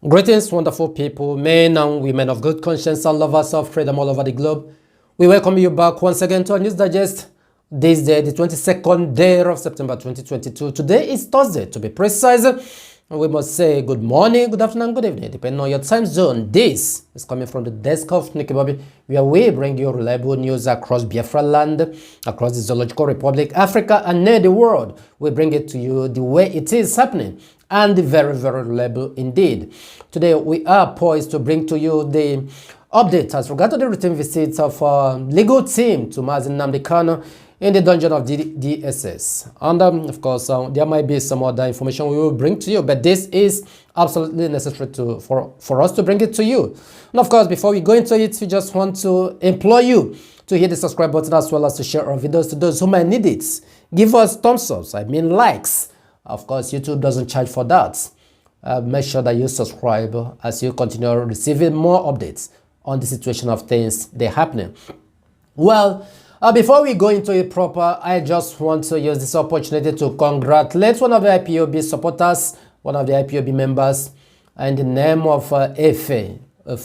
Greetings, wonderful people, men and women of good conscience and lovers of freedom all over the globe. We welcome you back once again to our News Digest. This day, the 22nd day of September 2022. Today is Thursday, to be precise. And we must say good morning, good afternoon, good evening, depending on your time zone. This is coming from the desk of Nnobi, where we bring you reliable news across Biafra land, across the Zoological Republic, Africa, and near the world. We bring it to you the way it is happening, and very, very reliable indeed. Today, we are poised to bring to you the update as regards to the routine visits of our legal team to Nnobi in the dungeon of DSS. And of course, there might be some other information we will bring to you, but this is absolutely necessary for us to bring it to you. And of course, before we go into it, we just want to implore you to hit the subscribe button as well as to share our videos to those who might need it. Give us thumbs ups, I mean likes. Of course, YouTube doesn't charge for that. Make sure that you subscribe as you continue receiving more updates on the situation of things that are happening. Well, before we go into it proper, I just want to use this opportunity to congratulate one of the IPOB supporters, one of the IPOB members, in the name of Efe of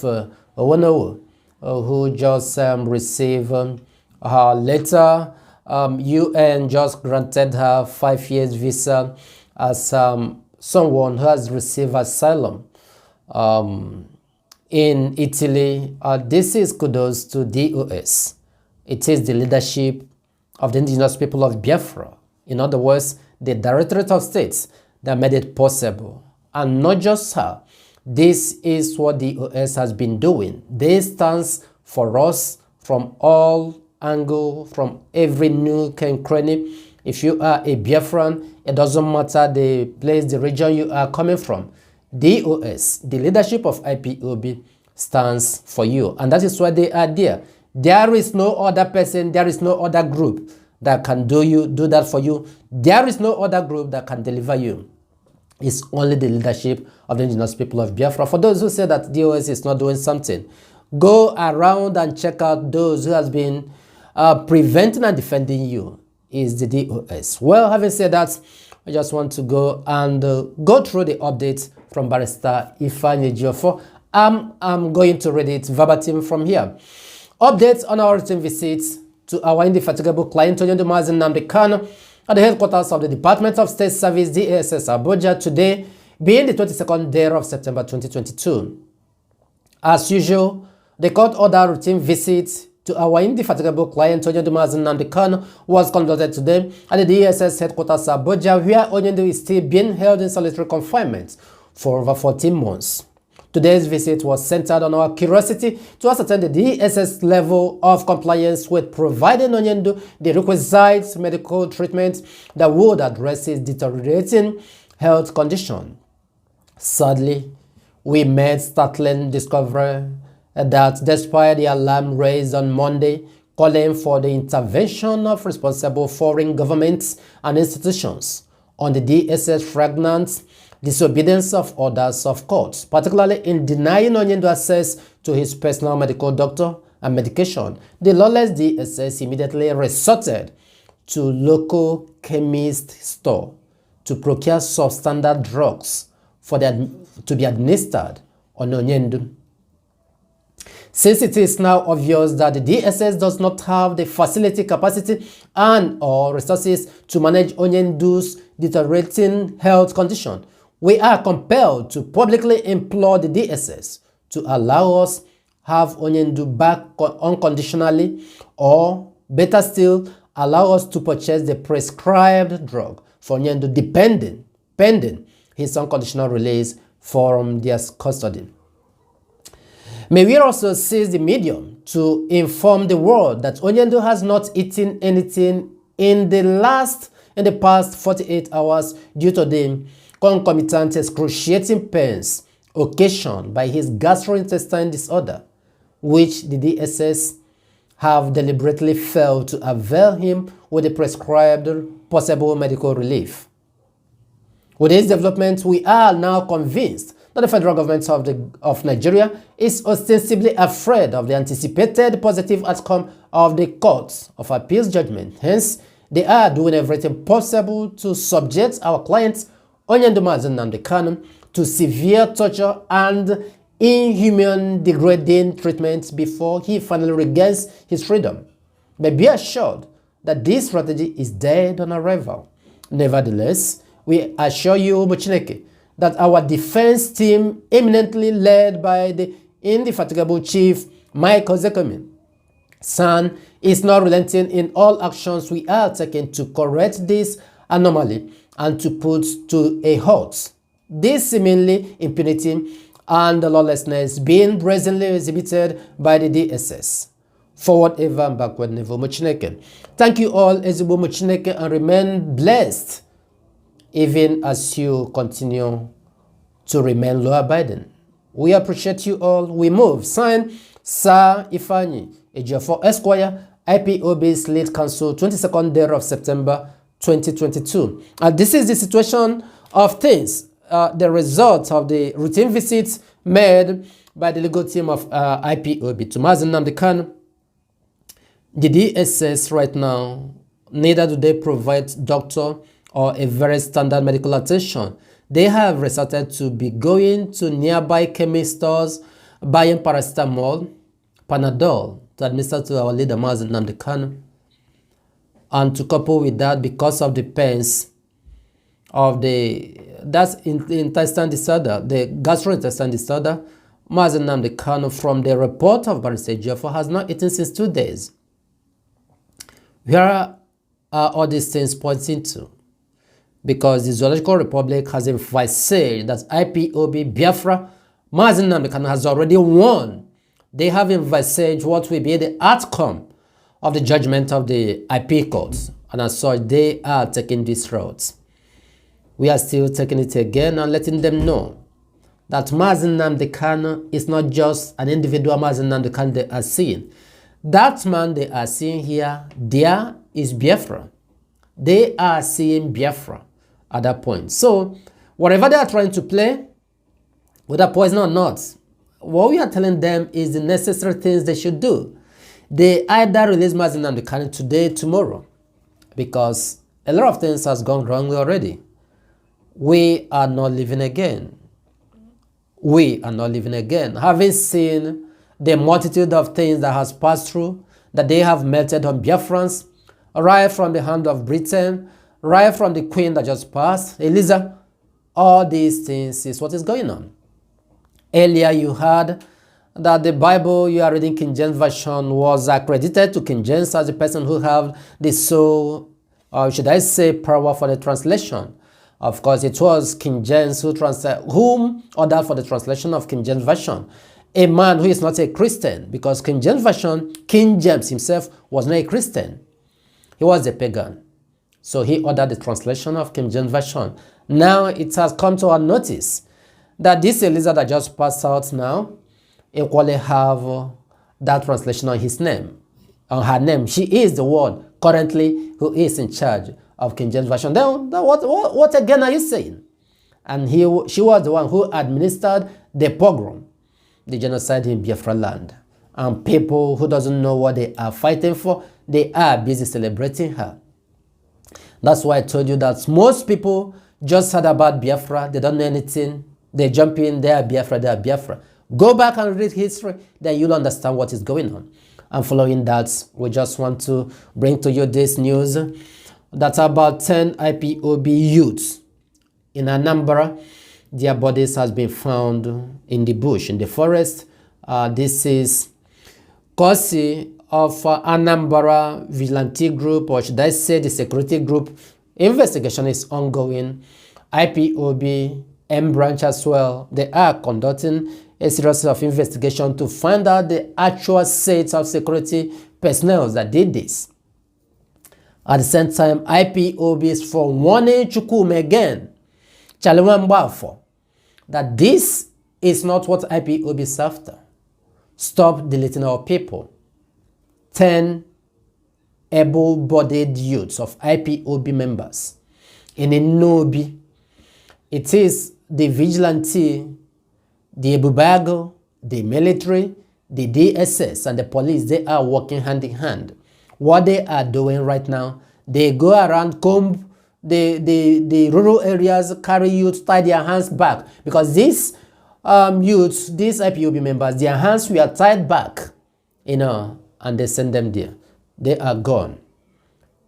Owonowo, who just received her letter. UN just granted her 5 years visa as someone who has received asylum in Italy. This is kudos to DOS. It is the leadership of the indigenous people of Biafra. In other words, the Directorate of States that made it possible. And not just her. This is what the OS has been doing. This stands for us from all angles, from every nook and cranny. If you are a Biafran, it doesn't matter the place, the region you are coming from. DOS, the leadership of IPOB, stands for you. And that is why they are there. There is no other person, there is no other group that can do that for you. There is no other group that can deliver you. It's only the leadership of the indigenous people of Biafra. For those who say that DOS is not doing something, go around and check out those who has been preventing and defending you. Is the DOS. Well, having said that, I just want to go and go through the updates from Barrister Ifeanyi Ejiofor. I'm going to read it verbatim from here. Updates on our routine visits to our indefatigable client, Nnobi at the headquarters of the Department of State Service, DSS Abuja, today being the 22nd day of September 2022. As usual, the court order routine visit to our indefatigable client, Nnobi, was conducted today at the DSS headquarters Abuja, where Onyendu is still being held in solitary confinement for over 14 months. Today's visit was centered on our curiosity to ascertain the DSS level of compliance with providing Onyendu the requisite medical treatment that would address his deteriorating health condition. Sadly, we made startling discovery that despite the alarm raised on Monday calling for the intervention of responsible foreign governments and institutions on the DSS fragments, disobedience of orders of courts, particularly in denying Onyendu access to his personal medical doctor and medication, the lawless DSS immediately resorted to local chemist store to procure substandard drugs to be administered on Onyendu. Since it is now obvious that the DSS does not have the facility, capacity, and or resources to manage Onyendu's deteriorating health condition, we are compelled to publicly implore the DSS to allow us have Onyendu back unconditionally, or better still, allow us to purchase the prescribed drug for Onyendu pending his unconditional release from their custody. May we also seize the medium to inform the world that Onyendu has not eaten anything in the past 48 hours due to the concomitant excruciating pains occasioned by his gastrointestinal disorder, which the DSS have deliberately failed to avail him with the prescribed possible medical relief. With this development, we are now convinced that the federal government of Nigeria is ostensibly afraid of the anticipated positive outcome of the Court of Appeals judgment. Hence, they are doing everything possible to subject our clients Onyendu Nnobi to severe torture and inhuman, degrading treatment before he finally regains his freedom. But be assured that this strategy is dead on arrival. Nevertheless, we assure you, Chineke, that our defense team, eminently led by the indefatigable Chief Michael Zekomin, San, is not relenting in all actions we are taking to correct this anomaly and to put to a halt this seemingly impunity and lawlessness being brazenly exhibited by the DSS. Forward ever and backward never, Chineke. Thank you all, Ezebo Chineke, and remain blessed even as you continue to remain law-abiding. We appreciate you all. We move. Sign, Sir Ifani Ejiofor Esquire, IPOB's lead counsel, 22nd day of September 2022. And this is the situation of things, the result of the routine visits made by the legal team of IPOB to Mazi Nnamdi Kanu. The DSS right now, neither do they provide doctor or a very standard medical attention. They have resorted to be going to nearby chemist stores, buying paracetamol, Panadol to administer to our leader Mazi Nnamdi Kanu. And to couple with that, because of the pains of the intestinal disorder, the gastrointestinal disorder, Mazi Nnamdi Kanu, from the report of Barrister Ejiofor, has not eaten since 2 days. Where are all these things pointing to? Because the Zoological Republic has said that IPOB Biafra, Mazi Nnamdi Kanu, has already won. They have envisaged what will be the outcome of the judgment of the IP courts, and as such, they are taking this route. We are still taking it again and letting them know that Mazi Nnamdi Kanu is not just an individual Mazi Nnamdi Kanu they are seeing. That man they are seeing here, there is Biafra. They are seeing Biafra at that point. So, whatever they are trying to play, whether poison or not, what we are telling them is the necessary things they should do. They either release Mazi Nnamdi Kanu today, tomorrow, because a lot of things has gone wrong already. We are not living again. We are not living again. Having seen the multitude of things that has passed through, that they have melted on Biafrans, right from the hand of Britain, right from the queen that just passed, Eliza, all these things is what is going on. Earlier you heard that the Bible you are reading, King James Version, was accredited to King James as the person who have the sole, or should I say, power for the translation. Of course, it was King James whom ordered for the translation of King James Version. A man who is not a Christian, because King James Version, King James himself was not a Christian. He was a pagan. So he ordered the translation of King James Version. Now it has come to our notice that this Eliza that just passed out now equally have that translation on his name, on her name. She is the one currently who is in charge of King James Version. Then what again are you saying? And she was the one who administered the pogrom, the genocide in Biafra land. And people who doesn't know what they are fighting for, they are busy celebrating her. That's why I told you that most people just heard about Biafra. They don't know anything. They jump in, they are Biafra, they are Biafra. Go back and read history, then you'll understand what is going on. And following that, we just want to bring to you this news that about 10 IPOB youths in Anambra, their bodies has been found in the bush, in the forest. This is courtesy of Anambra Vigilante Group, or should I say the security group. Investigation is ongoing. IPOB M branch as well, they are conducting a series of investigation to find out the actual sets of security personnel that did this. At the same time, IPOB is for warning Chukwume again, Chalewambafo, that this is not what IPOB is after. Stop deleting our people. 10 able-bodied youths of IPOB members in Nnobi. It is the vigilante, the Ebubago, the military, the DSS, and the police. They are working hand in hand. What they are doing right now, they go around, comb the rural areas carry youth, tie their hands back, because these youths, these IPOB members, their hands were tied back, and they send them there. They are gone.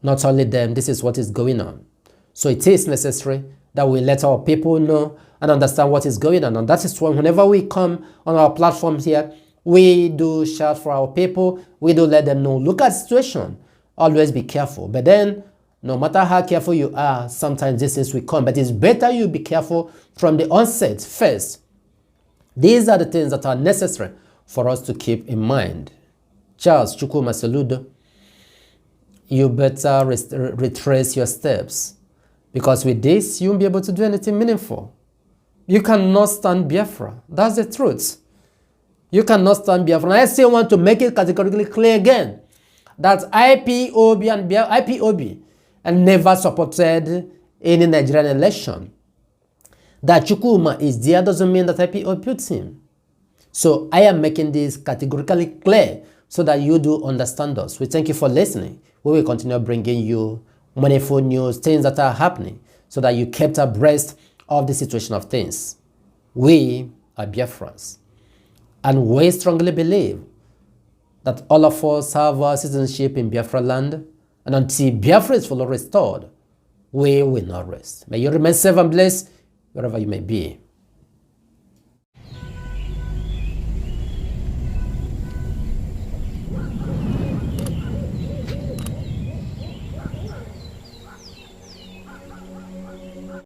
Not only them, this is what is going on. So it is necessary that we let our people know and understand what is going on. And that is why whenever we come on our platform here, we do shout for our people. We do let them know, look at the situation. Always be careful. But then, no matter how careful you are, sometimes these things will come. But it's better you be careful from the onset first. These are the things that are necessary for us to keep in mind. Charles Chukuma Saludo, you better retrace your steps, because with this, you won't be able to do anything meaningful. You cannot stand Biafra. That's the truth. You cannot stand Biafra. And I still want to make it categorically clear again that IPOB and never supported any Nigerian election. That Chukuma is there doesn't mean that IPOB puts him. So I am making this categorically clear so that you do understand us. We thank you for listening. We will continue bringing you wonderful news, things that are happening, so that you kept abreast of the situation of things. We are Biafrans, and we strongly believe that all of us have our citizenship in Biafra land, and until Biafra is fully restored, we will not rest. May you remain safe and blessed wherever you may be.